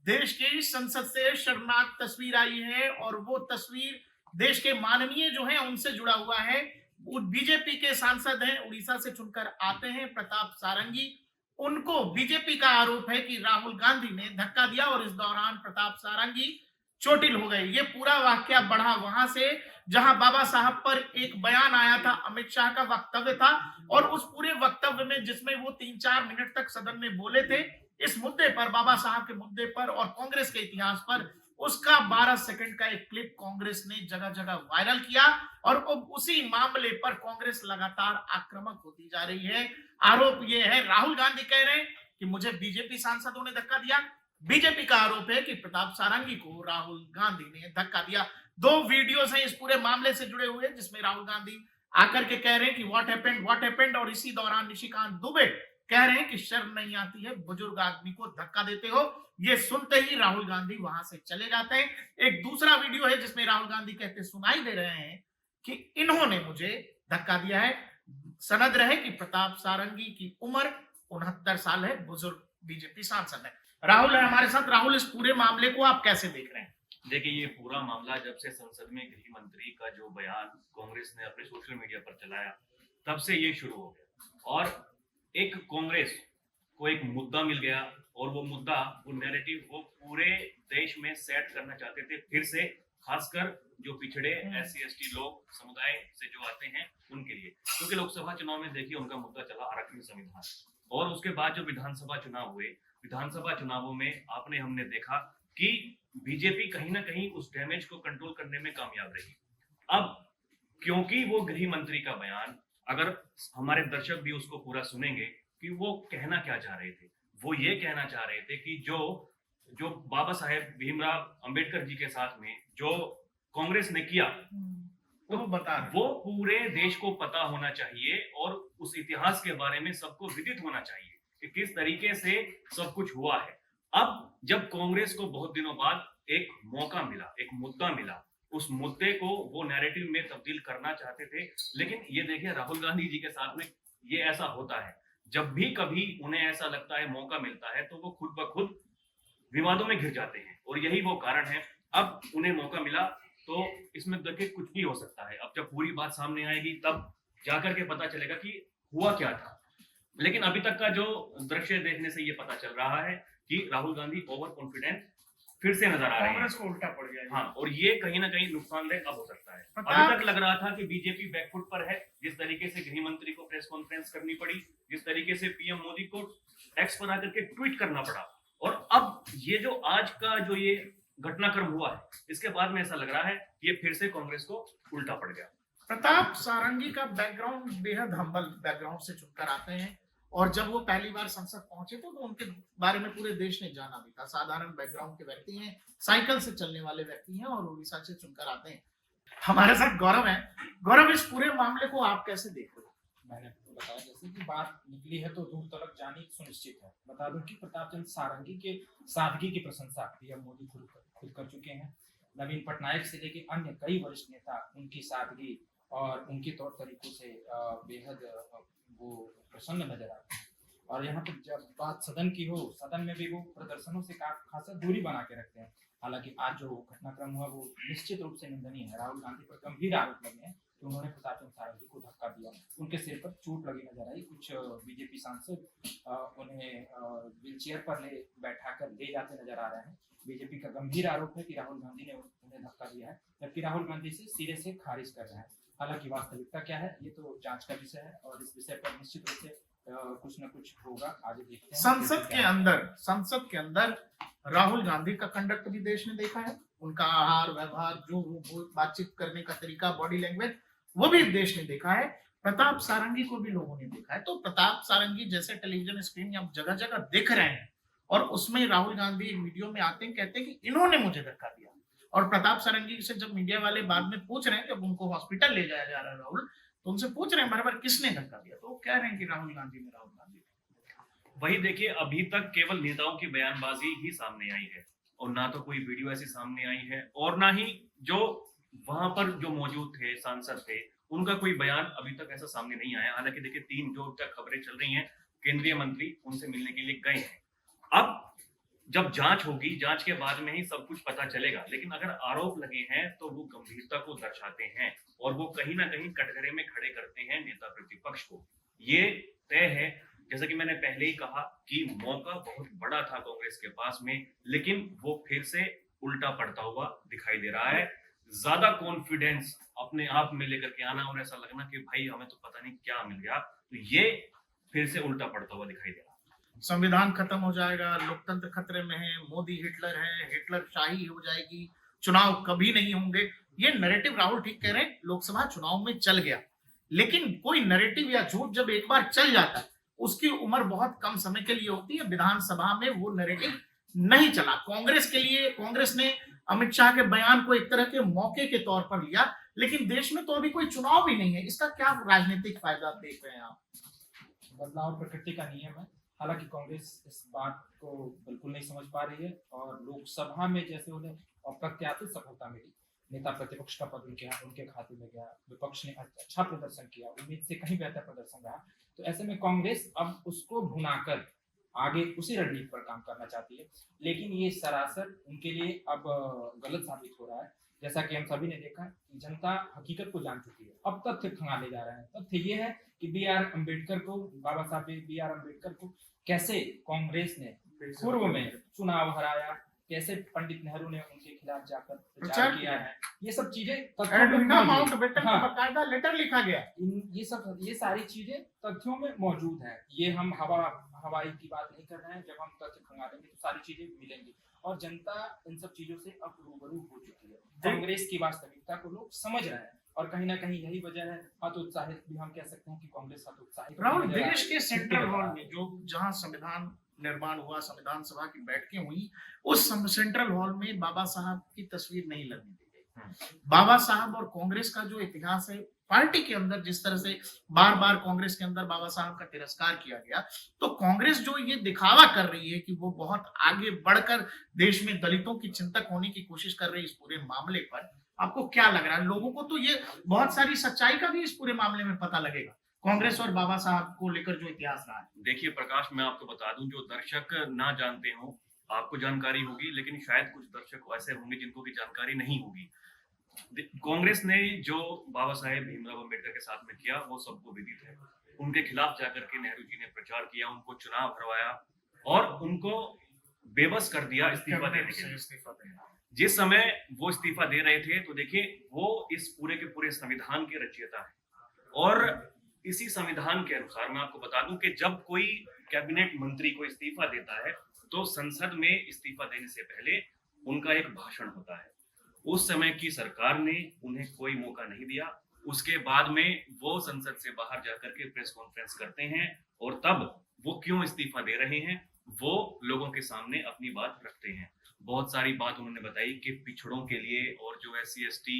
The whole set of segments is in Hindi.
देश की संसद से शर्मनाक तस्वीर आई है और वो तस्वीर देश के माननीय जो है उनसे जुड़ा हुआ है। वो बीजेपी के सांसद हैं, उड़ीसा से चुनकर आते हैं प्रताप सारंगी। उनको बीजेपी का आरोप है कि राहुल गांधी ने धक्का दिया और इस दौरान प्रताप सारंगी चोटिल हो गए। ये पूरा वाकया बढ़ा वहां से जहां बाबा साहब पर एक बयान आया था, अमित शाह का वक्तव्य था और उस पूरे वक्तव्य में जिसमें वो 3-4 मिनट तक सदन में बोले थे इस मुद्दे पर, बाबा साहब के मुद्दे पर और कांग्रेस के इतिहास पर, उसका 12 सेकंड का एक क्लिप कांग्रेस ने जगह जगह वायरल किया और अब उसी मामले पर कांग्रेस लगातार आक्रामक होती जा रही है। आरोप यह है, राहुल गांधी कह रहे हैं कि मुझे बीजेपी सांसदों ने धक्का दिया। बीजेपी का आरोप है कि प्रताप सारंगी को राहुल गांधी ने धक्का दिया। दो वीडियोस हैं इस पूरे मामले से जुड़े हुए जिसमें राहुल गांधी आकर के कह रहे हैं कि व्हाट हैपेंड और इसी दौरान निशिकांत दुबे कह रहे हैं कि शर्म नहीं आती है, बुजुर्ग आदमी को धक्का देते हो। ये सुनते ही राहुल गांधी वहां से चले जाते हैं। एक दूसरा वीडियो है जिसमें राहुल गांधी कहते सुनाई दे रहे हैं कि इन्होंने मुझे धक्का दिया है। सनद रहे कि प्रताप सारंगी की उम्र 69 साल है, बुजुर्ग बीजेपी सांसद है। राहुल है हमारे साथ। राहुल, इस पूरे मामले को आप कैसे देख रहे हैं? देखिए, ये पूरा मामला जब से संसद में गृह मंत्री का जो बयान कांग्रेस ने अपने सोशल मीडिया पर चलाया, तब से ये शुरू हो गया और एक कांग्रेस को एक मुद्दा मिल गया और वो मुद्दा, वो नैरेटिव वो पूरे देश में सेट करना चाहते थे फिर से, खासकर जो पिछड़े SC ST लोग समुदाय से जो आते हैं उनके लिए। क्योंकि लोकसभा चुनाव में देखिए उनका मुद्दा चला आरक्षण संविधान, और उसके बाद जो विधानसभा चुनाव हुए, विधानसभा चुनावों में हमने देखा कि बीजेपी कहीं ना कहीं उस डैमेज को कंट्रोल करने में कामयाब रही। अब क्योंकि वो गृह मंत्री का बयान, अगर हमारे दर्शक भी उसको पूरा सुनेंगे कि वो कहना क्या चाह रहे थे, वो ये कहना चाह रहे थे कि जो जो बाबा साहेब भीमराव अंबेडकर जी के साथ में जो कांग्रेस ने किया, तो वो पूरे देश को पता होना चाहिए और उस इतिहास के बारे में सबको विदित होना चाहिए कि किस तरीके से सब कुछ हुआ है। अब जब कांग्रेस को बहुत दिनों बाद एक मौका मिला, एक मुद्दा मिला, उस मुद्दे को वो नैरेटिव में तब्दील करना चाहते थे। लेकिन ये देखिए, राहुल गांधी जी के साथ में ये ऐसा होता है, जब भी कभी उन्हें ऐसा लगता है, मौका मिलता है, तो वो खुद ब खुद विवादों में घिर जाते हैं और यही वो कारण है। अब उन्हें मौका मिला तो इसमें देखिए कुछ भी हो सकता है। अब जब पूरी बात सामने आएगी तब जाकर के पता चलेगा कि हुआ क्या था। लेकिन अभी तक का जो दृश्य देखने से ये पता चल रहा है कि राहुल गांधी ओवर कॉन्फिडेंट फिर से नजर आ रहे हैं, कांग्रेस को उल्टा पड़ गया। हाँ, और ये कहीं ना कहीं नुकसानदेह अब हो सकता है। अभी तक लग रहा था कि बीजेपी बैकफुट पर है, जिस तरीके से गृह मंत्री को प्रेस कॉन्फ्रेंस करनी पड़ी, जिस तरीके से पीएम मोदी को एक्स पर आकर के ट्वीट करना पड़ा, और अब ये जो आज का जो ये घटनाक्रम हुआ है, इसके बाद में ऐसा लग रहा है कि ये फिर से कांग्रेस को उल्टा पड़ गया। प्रताप सारंगी का बैकग्राउंड बेहद हम्बल बैकग्राउंड से चुनकर आते हैं और जब वो पहली बार संसद पहुंचे तो उनके बारे में पूरे देश ने जाना भी था। साधारण बैकग्राउंड के व्यक्ति हैं, साइकिल से चलने वाले व्यक्ति हैं और उड़ीसा से चुनकर आते हैं। हमारे साथ गौरव है। गौरव, इस पूरे मामले को आप कैसे देख रहे हो? मैंने आपको बताया, जैसे कि बात निकली है तो दूर तक जानी सुनिश्चित है। बता दूं कि प्रताप चंद्र सारंगी के सादगी की प्रशंसा पीएम मोदी खुद कर चुके हैं। नवीन पटनायक से लेकर अन्य कई वरिष्ठ नेता उनकी सादगी और उनके तौर तरीकों से बेहद वो प्रसन्न नजर आते हैं। और यहाँ पर जब बात सदन की हो, सदन में भी वो प्रदर्शनों से खासा दूरी बना के रखते हैं। हालांकि आज जो घटनाक्रम हुआ वो निश्चित रूप से निंदनीय है। राहुल गांधी पर गंभीर आरोप लगे हैं कि उन्होंने प्रताप चंद्र सारंगी को धक्का दिया, उनके सिर पर चोट लगी नजर आई। कुछ बीजेपी सांसद उन्हें व्हीलचेयर पर बैठा कर ले जाते नजर आ रहे हैं। बीजेपी का गंभीर आरोप है कि राहुल गांधी ने उन्हें धक्का दिया है, जबकि राहुल गांधी से सिरे से खारिज कर रहे हैं। हालांकि वास्तविकता क्या है ये तो जांच का विषय है और इस विषय पर निश्चित रूप से कुछ न कुछ होगा, आगे देखते हैं। संसद के अंदर राहुल गांधी का कंडक्ट भी देश ने देखा है। उनका आहार व्यवहार, जो वो बातचीत करने का तरीका, बॉडी लैंग्वेज, वो भी देश ने देखा है। प्रताप सारंगी को भी लोगों ने देखा है। तो प्रताप सारंगी जैसे टेलीविजन स्क्रीन आप जगह जगह देख रहे हैं और उसमें राहुल गांधी एक वीडियो में आते हैं, कहते हैं कि इन्होंने मुझे धक्का दिया। और प्रताप सारंगी से जब मीडिया वाले बाद में पूछ रहे हैं, जब उनको हॉस्पिटल ले जाया जा रहा है राहुल, तो उनसे पूछ रहे हैं बराबर किसने धक्का दिया, तो वो कह रहे हैं कि राहुल गांधी ने। वही देखिए, अभी तक केवल नेताओं की बयानबाजी ही सामने आई है और ना तो कोई वीडियो ऐसी सामने आई है और ना ही जो वहां पर जो मौजूद थे सांसद थे उनका कोई बयान अभी तक ऐसा सामने नहीं आया। हालांकि देखिए, 3 जो तक खबरें चल रही हैं, केंद्रीय मंत्री उनसे मिलने के लिए गए हैं। अब जब जांच होगी, जांच के बाद में ही सब कुछ पता चलेगा। लेकिन अगर आरोप लगे हैं तो वो गंभीरता को दर्शाते हैं और वो कहीं ना कहीं कटघरे में खड़े करते हैं नेता प्रतिपक्ष को। ये तय है, जैसा कि मैंने पहले ही कहा कि मौका बहुत बड़ा था कांग्रेस के पास में, लेकिन वो फिर से उल्टा पड़ता हुआ दिखाई दे रहा है। ज्यादा कॉन्फिडेंस अपने आप में लेकर के आना और ऐसा लगना कि भाई हमें तो पता नहीं क्या मिल गया, तो ये फिर से उल्टा पड़ता हुआ दिखाई दे रहा है। संविधान खत्म हो जाएगा, लोकतंत्र खतरे में है, मोदी हिटलर है, हिटलर शाही हो जाएगी, चुनाव कभी नहीं होंगे, ये नैरेटिव राहुल ठीक कह रहे हैं, लोकसभा चुनाव में चल गया। लेकिन कोई नैरेटिव या झूठ जब एक बार चल जाता है, उसकी उम्र बहुत कम समय के लिए होती है। विधानसभा में वो नैरेटिव नहीं चला। कांग्रेस के लिए, कांग्रेस ने अमित शाह के बयान को एक तरह के मौके के तौर पर लिया, लेकिन देश में तो अभी कोई चुनाव भी नहीं है। इसका क्या राजनीतिक फायदा देख रहे हैं आप? बदलाव प्रकृति का नियम है। हालांकि कांग्रेस इस बात को बिल्कुल नहीं समझ पा रही है और लोकसभा में जैसे उन्हें अप्रत्याशित सफलता मिली, नेता प्रतिपक्ष का पद उनके खाते में गया, विपक्ष ने अच्छा प्रदर्शन किया, उम्मीद से कहीं बेहतर प्रदर्शन रहा, तो ऐसे में कांग्रेस अब उसको भुनाकर आगे उसी रणनीति पर काम करना चाहती है। लेकिन ये सरासर उनके लिए अब गलत साबित हो रहा है। जैसा कि हम सभी ने देखा कि जनता हकीकत को जान चुकी है, अब तथ्य खंगाले जा रहे हैं। तथ्य ये है कि बाबा साहब बी आर अम्बेडकर को कैसे कांग्रेस ने पूर्व में चुनाव हराया, कैसे पंडित नेहरू ने उनके खिलाफ जाकर प्रचार किया है, ये सब चीजें बकायदा लेटर लिखा गया। ये सारी चीजें तथ्यों में मौजूद है। ये हम हवाई की बात नहीं कर रहे हैं। जब हम तथ्य खंगालेंगे तो सारी चीजें मिलेंगी और जनता इन सब चीजों से अब रूबरू हो चुकी है। कांग्रेस की वास्तविकता को लोग समझ रहे हैं और कहीं ना कहीं यही वजह है हतोत्साहित भी हम कह सकते हैं कि कांग्रेस हतोत्साहित। राहुल, देश के सेंट्रल हॉल में जो जहां संविधान निर्माण हुआ, संविधान सभा की बैठकें हुई, उस सेंट्रल हॉल में बाबा साहब की तस्वीर नहीं लगने दी गई। बाबा साहब और कांग्रेस का जो इतिहास है, पार्टी के अंदर जिस तरह से बार बार कांग्रेस के अंदर बाबा साहब का तिरस्कार किया गया, तो कांग्रेस जो ये दिखावा कर रही है कि वो बहुत आगे बढ़कर देश में दलितों की चिंतक होने की कोशिश कर रही है इस पूरे मामले पर, आपको क्या लग रहा है? लोगों को तो ये बहुत सारी सच्चाई का भी इस पूरे मामले में पता लगेगा, कांग्रेस और बाबा साहब को लेकर जो इतिहास रहा है। देखिए प्रकाश, मैं आपको बता दूं, जो दर्शक ना जानते हो, आपको जानकारी होगी, लेकिन शायद कुछ दर्शक ऐसे होंगे जिनको की जानकारी नहीं होगी। कांग्रेस ने जो बाबा साहेब भीमराव अम्बेडकर के साथ में किया वो सबको विदित है। उनके खिलाफ जाकर के नेहरू जी ने प्रचार किया, उनको चुनाव हरवाया और उनको बेबस कर दिया इस्तीफा देने के लिए। जिस समय वो इस्तीफा दे रहे थे, तो देखिए वो इस पूरे के पूरे संविधान के रचयिता है और इसी संविधान के अनुसार मैं आपको बता दूं कि जब कोई कैबिनेट मंत्री को इस्तीफा देता है तो संसद में इस्तीफा देने से पहले उनका एक भाषण होता है। उस समय की सरकार ने उन्हें कोई मौका नहीं दिया। उसके बाद में वो संसद से बाहर जाकर के प्रेस कॉन्फ्रेंस करते हैं और तब वो क्यों इस्तीफा दे रहे हैं वो लोगों के सामने अपनी बात रखते हैं। बहुत सारी बात उन्होंने बताई कि पिछड़ों के लिए और जो SC ST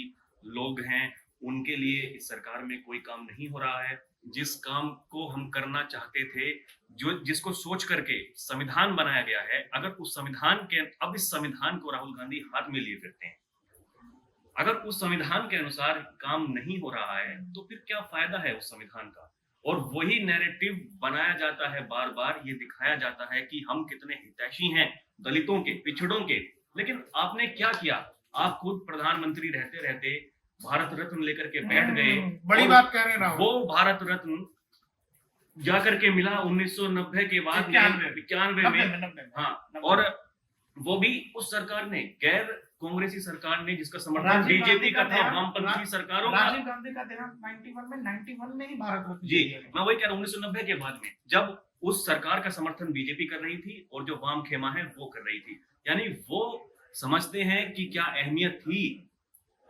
लोग हैं उनके लिए इस सरकार में कोई काम नहीं हो रहा है। जिस काम को हम करना चाहते थे, जो जिसको सोच करके संविधान बनाया गया है, अगर उस संविधान के अब इस संविधान को राहुल गांधी हाथ में लिए फिरते हैं, अगर उस संविधान के अनुसार काम नहीं हो रहा है तो फिर क्या फायदा है उस संविधान का। और वही नैरेटिव बनाया जाता है, बार बार ये दिखाया जाता है कि हम कितने हितैषी हैं दलितों के, पिछड़ों के। लेकिन आपने क्या किया? आप खुद प्रधानमंत्री रहते रहते भारत रत्न लेकर के बैठ गए। बड़ी बात कह रहे हैं राहुल। वो भारत रत्न जाकर के मिला 1990 के बाद 91 में। हाँ, और वो भी उस सरकार ने, गैर कांग्रेसी सरकार ने, जिसका समर्थन बीजेपी का था, वामपंथी सरकारों का। राजीव गांधी का देहांत 91 में ही भारत रत्न जी, मैं वही कह रहा हूँ, 1990 के बाद में, जब उस सरकार का समर्थन बीजेपी कर रही थी और जो वाम खेमा है वो कर रही थी। यानी वो समझते हैं कि क्या अहमियत थी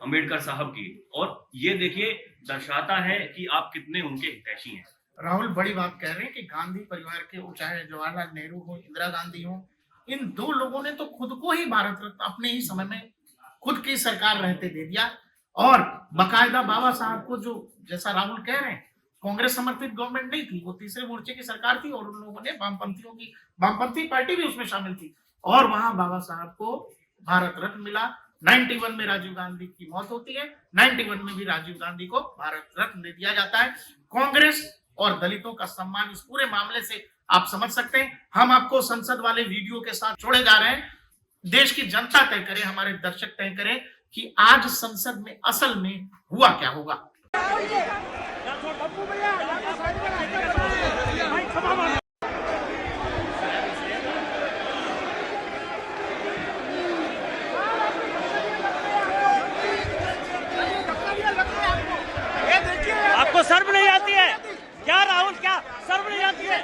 अम्बेडकर साहब की, और ये देखिए दर्शाता है कि आप कितने उनके हितैषी हैं। राहुल, बड़ी बात कह रहे हैं कि गांधी परिवार के, चाहे जवाहरलाल नेहरू हो, इंदिरा गांधी हो, इन दो लोगों ने तो खुद को ही भारत रत्न अपने ही समय में खुद की सरकार रहते दे दिया। और बकायदा बाबा साहब को, जो जैसा राहुल कह रहे हैं, कांग्रेस समर्थित गवर्नमेंट नहीं थी, वो तीसरे मोर्चे की सरकार थी और उन लोगों ने वामपंथी पार्टी भी उसमें शामिल थी और वहां बाबा साहब को भारत रत्न मिला। 91 में राजीव गांधी की मौत होती है, 91 में भी राजीव गांधी को भारत रत्न दे दिया जाता है। कांग्रेस और दलितों का सम्मान इस पूरे मामले से आप समझ सकते हैं। हम आपको संसद वाले वीडियो के साथ छोड़े जा रहे हैं। देश की जनता तय करे, हमारे दर्शक तय करें कि आज संसद में असल में हुआ क्या होगा। आपको शर्म नहीं आती है क्या राहुल? क्या शर्म नहीं आती है?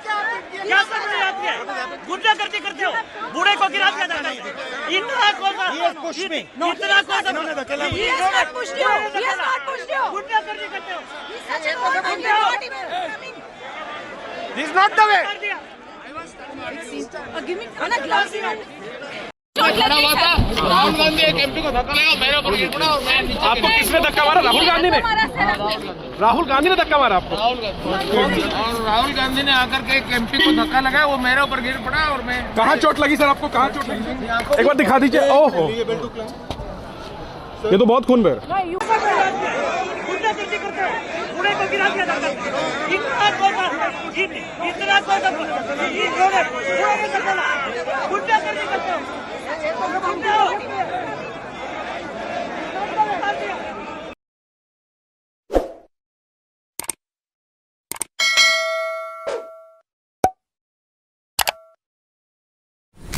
क्या शर्म नहीं आती है? गुंडागर्दी करते हो, बूढ़े को गिरा दिया जाता है। इतना कौन सा गुंडागर्दी करते हो? This is not the way. Rahul Gandhi एक एमपी को धक्का लगा, मेरे ऊपर गिर पड़ा और मैं नीचे गिरा। आपको किसने धक्का मारा? राहुल गांधी ने? राहुल गांधी ने धक्का मारा आपको? राहुल गांधी ने आकर के एक एमपी को धक्का लगाया, वो मेरे ऊपर गिर पड़ा और मैं। कहाँ चोट लगी सर आपको? कहाँ चोट लगी? एक बार दिखा दीजिए। ओहो, ये तो बहुत खून बह रहा है। गुंडागर्दी करते हो, बूढ़े को गिरा दिया जाता है। इतना कौन सा